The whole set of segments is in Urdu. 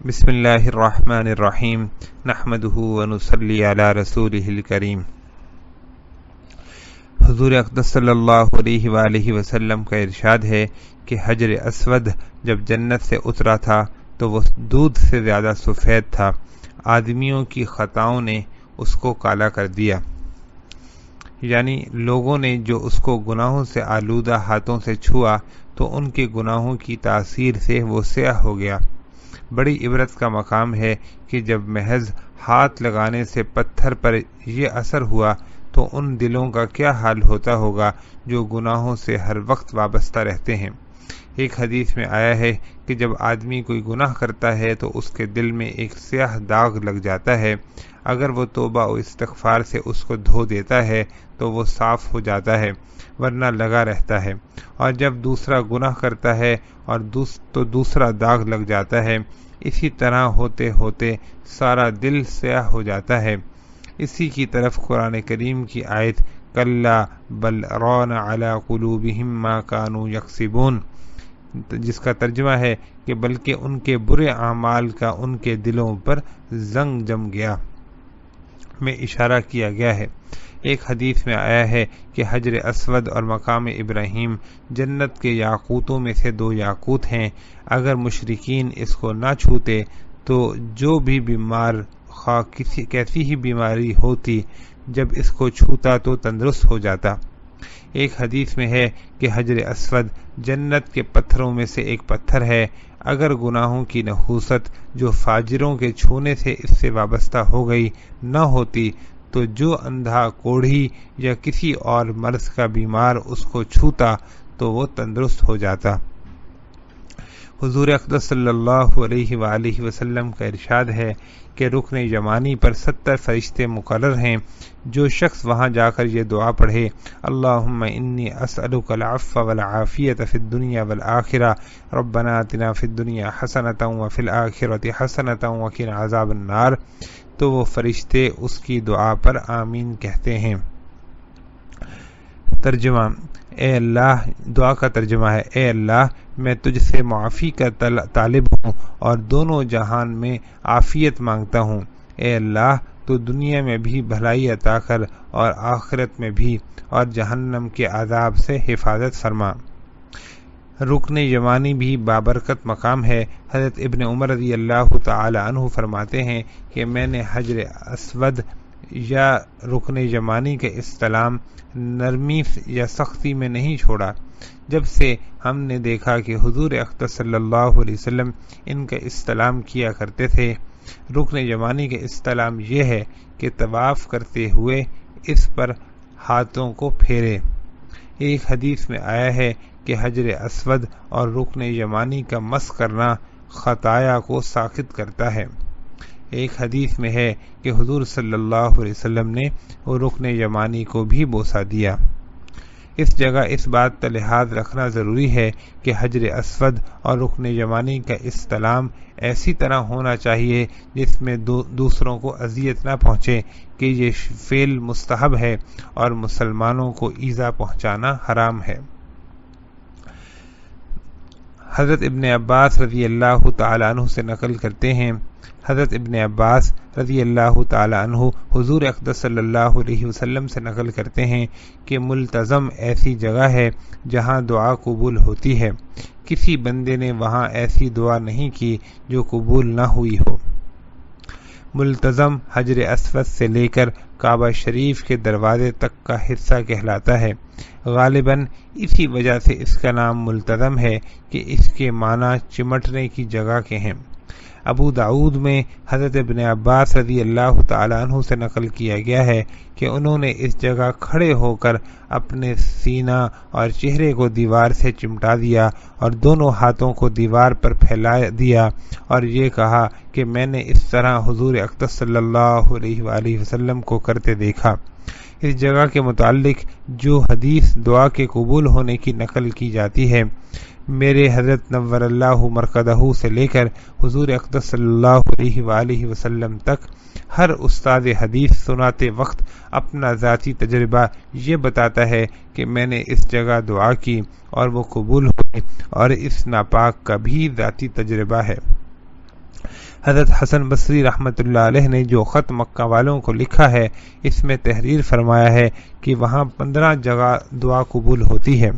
بسم اللہ الرحمن الرحیم نحمدہ ونصلی علی رسولہ الکریم۔ حضور اقدس صلی اللہ علیہ وآلہ وسلم کا ارشاد ہے کہ حجر اسود جب جنت سے اترا تھا تو وہ دودھ سے زیادہ سفید تھا، آدمیوں کی خطاؤں نے اس کو کالا کر دیا، یعنی لوگوں نے جو اس کو گناہوں سے آلودہ ہاتھوں سے چھوا تو ان کے گناہوں کی تاثیر سے وہ سیاہ ہو گیا۔ بڑی عبرت کا مقام ہے کہ جب محض ہاتھ لگانے سے پتھر پر یہ اثر ہوا تو ان دلوں کا کیا حال ہوتا ہوگا جو گناہوں سے ہر وقت وابستہ رہتے ہیں۔ ایک حدیث میں آیا ہے کہ جب آدمی کوئی گناہ کرتا ہے تو اس کے دل میں ایک سیاہ داغ لگ جاتا ہے، اگر وہ توبہ و استغفار سے اس کو دھو دیتا ہے تو وہ صاف ہو جاتا ہے، ورنہ لگا رہتا ہے، اور جب دوسرا گناہ کرتا ہے اور تو دوسرا داغ لگ جاتا ہے، اسی طرح ہوتے ہوتے سارا دل سیاہ ہو جاتا ہے۔ اسی کی طرف قرآن کریم کی آیت کلا بل ران علی قلوبہم ما کانوا یکسبون، جس کا ترجمہ ہے کہ بلکہ ان کے برے اعمال کا ان کے دلوں پر زنگ جم گیا میں اشارہ کیا گیا ہے۔ ایک حدیث میں آیا ہے کہ حجر اسود اور مقام ابراہیم جنت کے یاقوتوں میں سے 2 یاقوت ہیں، اگر مشرکین اس کو نہ چھوتے تو جو بھی بیمار خواہ کیسی ہی بیماری ہوتی جب اس کو چھوتا تو تندرست ہو جاتا۔ ایک حدیث میں ہے کہ حجر اسود جنت کے پتھروں میں سے ایک پتھر ہے، اگر گناہوں کی نحوست جو فاجروں کے چھونے سے اس سے وابستہ ہو گئی نہ ہوتی تو جو اندھا، کوڑھی یا کسی اور مرض کا بیمار اس کو چھوتا تو وہ تندرست ہو جاتا۔ حضور اقدس صلی اللہ علیہ وآلہ وسلم کا ارشاد ہے کہ رکن یمانی پر 70 فرشتے مقرر ہیں، جو شخص وہاں جا کر یہ دعا پڑھے اللہم انی اسألک العفو والعافیۃ فی الدنیا والآخرہ ربنا آتنا فی الدنیا حسنۃ وفی الآخرۃ حسنۃ وقنا عذاب النار، تو وہ فرشتے اس کی دعا پر آمین کہتے ہیں۔ ترجمہ: اے اللہ، دعا کا ترجمہ ہے اے اللہ، میں تجھ سے معافی کا طالب ہوں اور دونوں جہان میں عافیت مانگتا ہوں۔ اے اللہ، تو دنیا میں بھی بھلائی عطا کر اور آخرت میں بھی، اور جہنم کے عذاب سے حفاظت فرما۔ رکن یمانی بھی بابرکت مقام ہے۔ حضرت ابن عمر رضی اللہ تعالی عنہ فرماتے ہیں کہ میں نے حجر اسود یا رکن یمانی کا استلام نرمی یا سختی میں نہیں چھوڑا۔ جب سے ہم نے دیکھا کہ حضور اقدس صلی اللہ علیہ وسلم ان کا استلام کیا کرتے تھے۔ رکن یمانی کا استلام یہ ہے کہ طواف کرتے ہوئے اس پر ہاتھوں کو پھیرے۔ ایک حدیث میں آیا ہے کہ حجر اسود اور رکن یمانی کا مس کرنا خطایا کو ساقط کرتا ہے۔ ایک حدیث میں ہے کہ حضور صلی اللہ علیہ وسلم نے رکن یمانی کو بھی بوسہ دیا۔ اس جگہ اس بات کا لحاظ رکھنا ضروری ہے کہ حجر اسود اور رکن یمانی کا استلام ایسی طرح ہونا چاہیے جس میں دوسروں کو اذیت نہ پہنچے، کہ یہ فعل مستحب ہے اور مسلمانوں کو ایذا پہنچانا حرام ہے۔ حضرت ابن عباس رضی اللہ تعالی عنہ سے نقل کرتے ہیں، حضرت ابن عباس رضی اللہ تعالی عنہ حضور اقدس صلی اللہ علیہ وسلم سے نقل کرتے ہیں کہ ملتزم ایسی جگہ ہے جہاں دعا قبول ہوتی ہے، کسی بندے نے وہاں ایسی دعا نہیں کی جو قبول نہ ہوئی ہو۔ ملتزم حجر اسود سے لے کر کعبہ شریف کے دروازے تک کا حصہ کہلاتا ہے۔ غالباً اسی وجہ سے اس کا نام ملتزم ہے کہ اس کے معنی چمٹنے کی جگہ کے ہیں۔ ابو داؤد میں حضرت ابن عباس رضی اللہ تعالی عنہ سے نقل کیا گیا ہے کہ انہوں نے اس جگہ کھڑے ہو کر اپنے سینہ اور چہرے کو دیوار سے چمٹا دیا اور دونوں ہاتھوں کو دیوار پر پھیلا دیا اور یہ کہا کہ میں نے اس طرح حضور اقدس صلی اللہ علیہ وآلہ وسلم کو کرتے دیکھا۔ اس جگہ کے متعلق جو حدیث دعا کے قبول ہونے کی نقل کی جاتی ہے، میرے حضرت نور اللہ مرقدہ سے لے کر حضور اقدس صلی اللہ علیہ وآلہ وسلم تک ہر استاد حدیث سناتے وقت اپنا ذاتی تجربہ یہ بتاتا ہے کہ میں نے اس جگہ دعا کی اور وہ قبول ہوئی، اور اس ناپاک کا بھی ذاتی تجربہ ہے۔ حضرت حسن بصری رحمۃ اللہ علیہ نے جو خط مکہ والوں کو لکھا ہے اس میں تحریر فرمایا ہے کہ وہاں 15 جگہ دعا قبول ہوتی ہے۔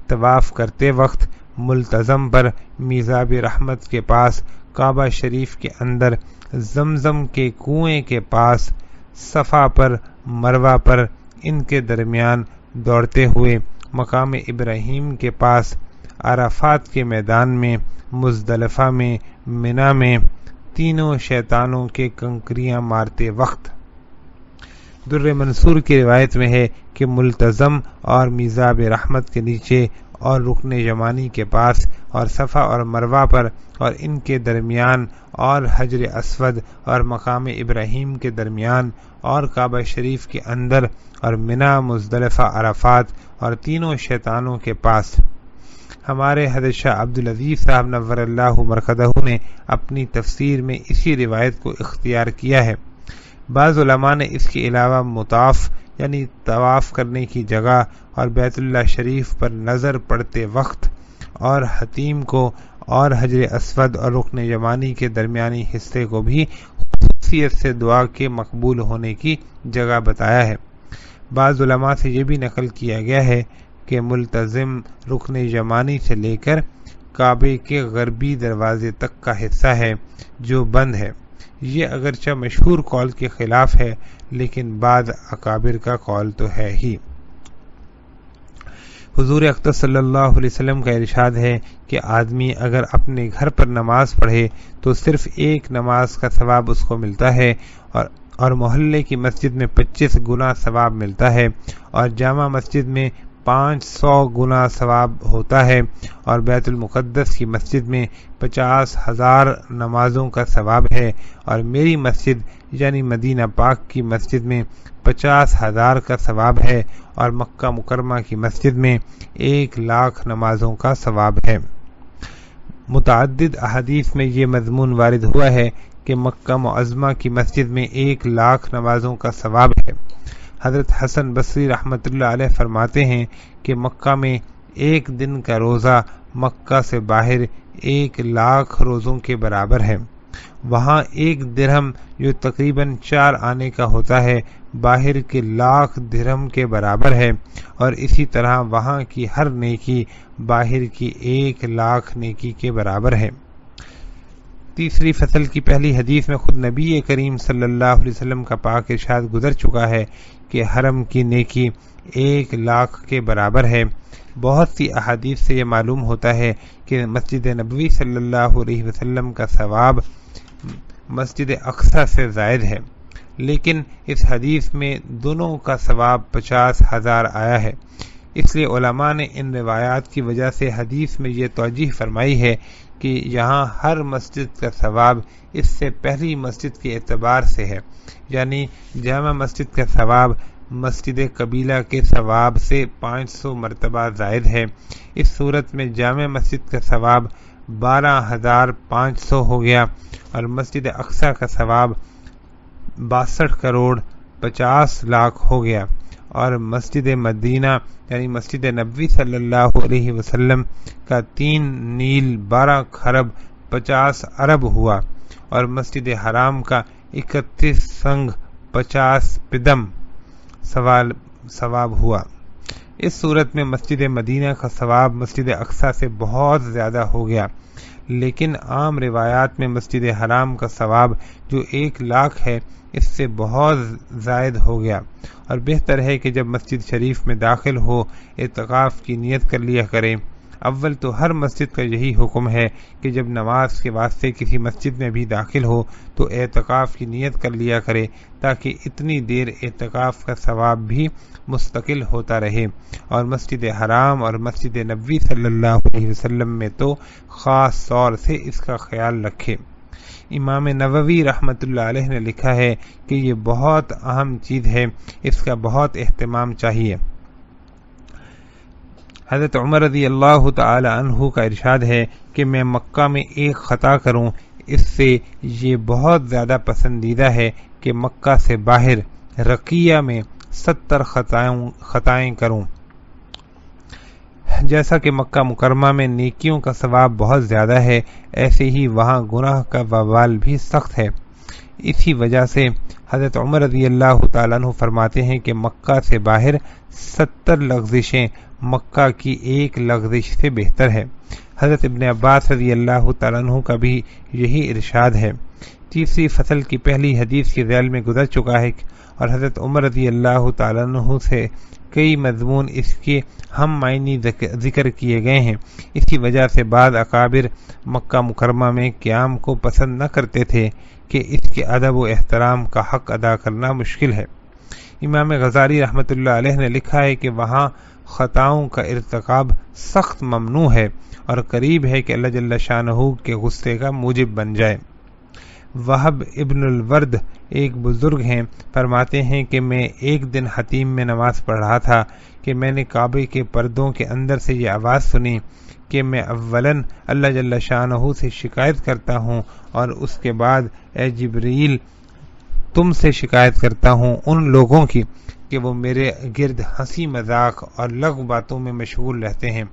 طواف کرتے وقت ملتزم پر میزاب رحمت کے پاس، کعبہ شریف کے اندر، زمزم کے کنویں کے پاس، صفا پر، مروہ پر، ان کے درمیان دوڑتے ہوئے، مقام ابراہیم کے پاس، عرفات کے میدان میں، مزدلفہ میں، منی میں، تینوں شیطانوں کے کنکریاں مارتے وقت۔ در منصور کی روایت میں ہے کہ ملتزم اور میزاب رحمت کے نیچے اور رکن یمانی کے پاس اور صفا اور مروہ پر اور ان کے درمیان اور حجر اسود اور مقام ابراہیم کے درمیان اور کعبہ شریف کے اندر اور منی، مزدلفہ، عرفات اور تینوں شیطانوں کے پاس۔ ہمارے حضرت شاہ عبدالعزیز صاحب نور اللہ مرقدہ نے اپنی تفسیر میں اسی روایت کو اختیار کیا ہے۔ بعض علماء نے اس کے علاوہ مطاف یعنی طواف کرنے کی جگہ اور بیت اللہ شریف پر نظر پڑتے وقت اور حتیم کو اور حجر اسود اور رکن یمانی کے درمیانی حصے کو بھی خصوصیت سے دعا کے مقبول ہونے کی جگہ بتایا ہے۔ بعض علماء سے یہ بھی نقل کیا گیا ہے کہ ملتزم رکن یمانی سے لے کر کعبے کے غربی دروازے تک کا حصہ ہے جو بند ہے۔ یہ اگرچہ مشہور قول کے خلاف ہے لیکن بعض اکابر کا قول تو ہے ہی۔ حضور اقدس صلی اللہ علیہ وسلم کا ارشاد ہے کہ آدمی اگر اپنے گھر پر نماز پڑھے تو صرف ایک نماز کا ثواب اس کو ملتا ہے اور محلے کی مسجد میں 25 گنا ثواب ملتا ہے اور جامع مسجد میں 500 گنا ثواب ہوتا ہے اور بیت المقدس کی مسجد میں 50,000 نمازوں کا ثواب ہے اور میری مسجد یعنی مدینہ پاک کی مسجد میں 50,000 کا ثواب ہے اور مکہ مکرمہ کی مسجد میں 1,00,000 نمازوں کا ثواب ہے۔ متعدد احادیث میں یہ مضمون وارد ہوا ہے کہ مکہ معظمہ کی مسجد میں 1,00,000 نمازوں کا ثواب ہے۔ حضرت حسن بصری رحمۃ اللہ علیہ فرماتے ہیں کہ مکہ میں ایک دن کا روزہ مکہ سے باہر 1,00,000 روزوں کے برابر ہے۔ وہاں ایک درہم جو تقریباً 4 آنے کا ہوتا ہے باہر کے 1,00,000 درہم کے برابر ہے اور اسی طرح وہاں کی ہر نیکی باہر کی 1,00,000 نیکی کے برابر ہے۔ تیسری فصل کی پہلی حدیث میں خود نبی کریم صلی اللہ علیہ وسلم کا پاک ارشاد گزر چکا ہے کہ حرم کی نیکی 1,00,000 کے برابر ہے۔ بہت سی احادیث سے یہ معلوم ہوتا ہے کہ مسجد نبوی صلی اللہ علیہ وسلم کا ثواب مسجد اقصی سے زائد ہے، لیکن اس حدیث میں دونوں کا ثواب 50,000 آیا ہے۔ اس لیے علماء نے ان روایات کی وجہ سے حدیث میں یہ توجیہ فرمائی ہے کہ یہاں ہر مسجد کا ثواب اس سے پہلی مسجد کے اعتبار سے ہے، یعنی جامع مسجد کا ثواب مسجد قبیلہ کے ثواب سے 500 مرتبہ زائد ہے۔ اس صورت میں جامع مسجد کا ثواب 12,500 ہو گیا اور مسجد اقصی کا ثواب 62 کروڑ 50 لاکھ ہو گیا اور مسجد مدینہ یعنی مسجد نبوی صلی اللہ علیہ وسلم کا 3 نیل 12 خرب 50 ارب ہوا اور مسجد حرام کا 31 سنگ 50 پدم ثواب ہوا۔ اس صورت میں مسجد مدینہ کا ثواب مسجد اقصی سے بہت زیادہ ہو گیا، لیکن عام روایات میں مسجد حرام کا ثواب جو 1,00,000 ہے اس سے بہت زائد ہو گیا، اور بہتر ہے کہ جب مسجد شریف میں داخل ہو اعتکاف کی نیت کر لیا کرے۔ اول تو ہر مسجد کا یہی حکم ہے کہ جب نماز کے واسطے کسی مسجد میں بھی داخل ہو تو اعتکاف کی نیت کر لیا کرے تاکہ اتنی دیر اعتکاف کا ثواب بھی مستقل ہوتا رہے، اور مسجد حرام اور مسجد نبوی صلی اللہ علیہ وسلم میں تو خاص طور سے اس کا خیال رکھے۔ امام نووی رحمۃ اللہ علیہ نے لکھا ہے کہ یہ بہت اہم چیز ہے، اس کا بہت اہتمام چاہیے۔ حضرت عمر رضی اللہ تعالی عنہ کا ارشاد ہے کہ میں مکہ میں ایک خطا کروں اس سے یہ بہت زیادہ پسندیدہ ہے کہ مکہ سے باہر رقیہ میں 70 خطائیں کروں۔ جیسا کہ مکہ مکرمہ میں نیکیوں کا ثواب بہت زیادہ ہے، ایسے ہی وہاں گناہ کا وبال بھی سخت ہے۔ اسی وجہ سے حضرت عمر رضی اللہ تعالیٰ عنہ فرماتے ہیں کہ مکہ سے باہر 70 لغزشیں مکہ کی ایک لغزش سے بہتر ہے۔ حضرت ابن عباس رضی اللہ تعالیٰ عنہ کا بھی یہی ارشاد ہے۔ تیسری فصل کی پہلی حدیث کے ذیل میں گزر چکا ہے اور حضرت عمر رضی اللہ تعالیٰ عنہ سے کئی مضمون اس کے ہم معنی ذکر کیے گئے ہیں۔ اسی وجہ سے بعض اکابر مکہ مکرمہ میں قیام کو پسند نہ کرتے تھے کہ اس کے ادب و احترام کا حق ادا کرنا مشکل ہے۔ امام غزالی رحمۃ اللہ علیہ نے لکھا ہے کہ وہاں خطاؤں کا ارتکاب سخت ممنوع ہے اور قریب ہے کہ اللہ جل شانہ کے غصے کا موجب بن جائے۔ وہب ابن الورد ایک بزرگ ہیں، فرماتے ہیں کہ میں ایک دن حتیم میں نماز پڑھ رہا تھا کہ میں نے کعبے کے پردوں کے اندر سے یہ آواز سنی کہ میں اولاً اللہ جل شانہ سے شکایت کرتا ہوں اور اس کے بعد اے جبریل تم سے شکایت کرتا ہوں ان لوگوں کی کہ وہ میرے گرد ہنسی مذاق اور لغو باتوں میں مشغول رہتے ہیں۔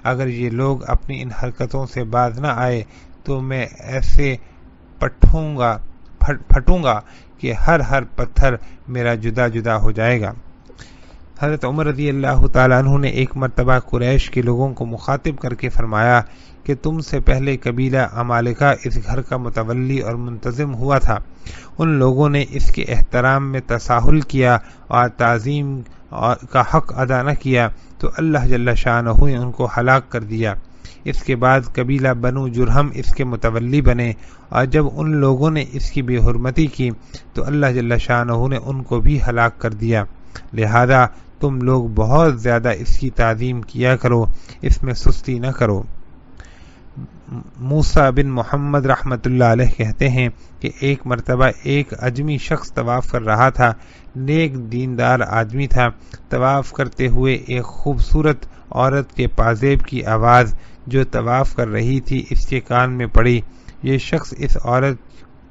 اگر یہ لوگ اپنی ان حرکتوں سے باز نہ آئے تو میں ایسے پھٹوں گا کہ ہر پتھر میرا جدا جدا ہو جائے گا۔ حضرت عمر رضی اللہ تعالیٰ عنہ نے ایک مرتبہ قریش کے لوگوں کو مخاطب کر کے فرمایا کہ تم سے پہلے قبیلہ عمالقہ اس گھر کا متولی اور منتظم ہوا تھا، ان لوگوں نے اس کے احترام میں تساہل کیا اور تعظیم کا حق ادا نہ کیا تو اللہ جل شانہ نے ان کو ہلاک کر دیا۔ اس کے بعد قبیلہ بنو جرہم اس کے متولی بنے اور جب ان لوگوں نے اس کی بے حرمتی کی تو اللہ جل شانہ نے ان کو بھی ہلاک کر دیا۔ لہذا تم لوگ بہت زیادہ اس کی تعظیم کیا کرو، اس میں سستی نہ کرو۔ موسیٰ بن محمد رحمۃ اللہ علیہ کہتے ہیں کہ ایک مرتبہ ایک اجمی شخص طواف کر رہا تھا، نیک دیندار آدمی تھا۔ طواف کرتے ہوئے ایک خوبصورت عورت کے پازیب کی آواز جو طواف کر رہی تھی اس کے کان میں پڑی۔ یہ شخص اس عورت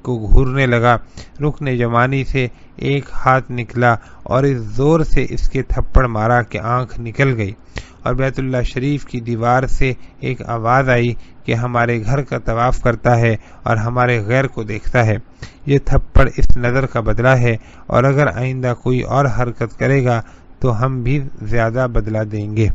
کو گھورنے لگا، رکن یمانی سے ایک ہاتھ نکلا اور اس زور سے اس کے تھپڑ مارا کہ آنکھ نکل گئی، اور بیت اللہ شریف کی دیوار سے ایک آواز آئی کہ ہمارے گھر کا طواف کرتا ہے اور ہمارے غیر کو دیکھتا ہے، یہ تھپڑ اس نظر کا بدلہ ہے، اور اگر آئندہ کوئی اور حرکت کرے گا تو ہم بھی زیادہ بدلہ دیں گے۔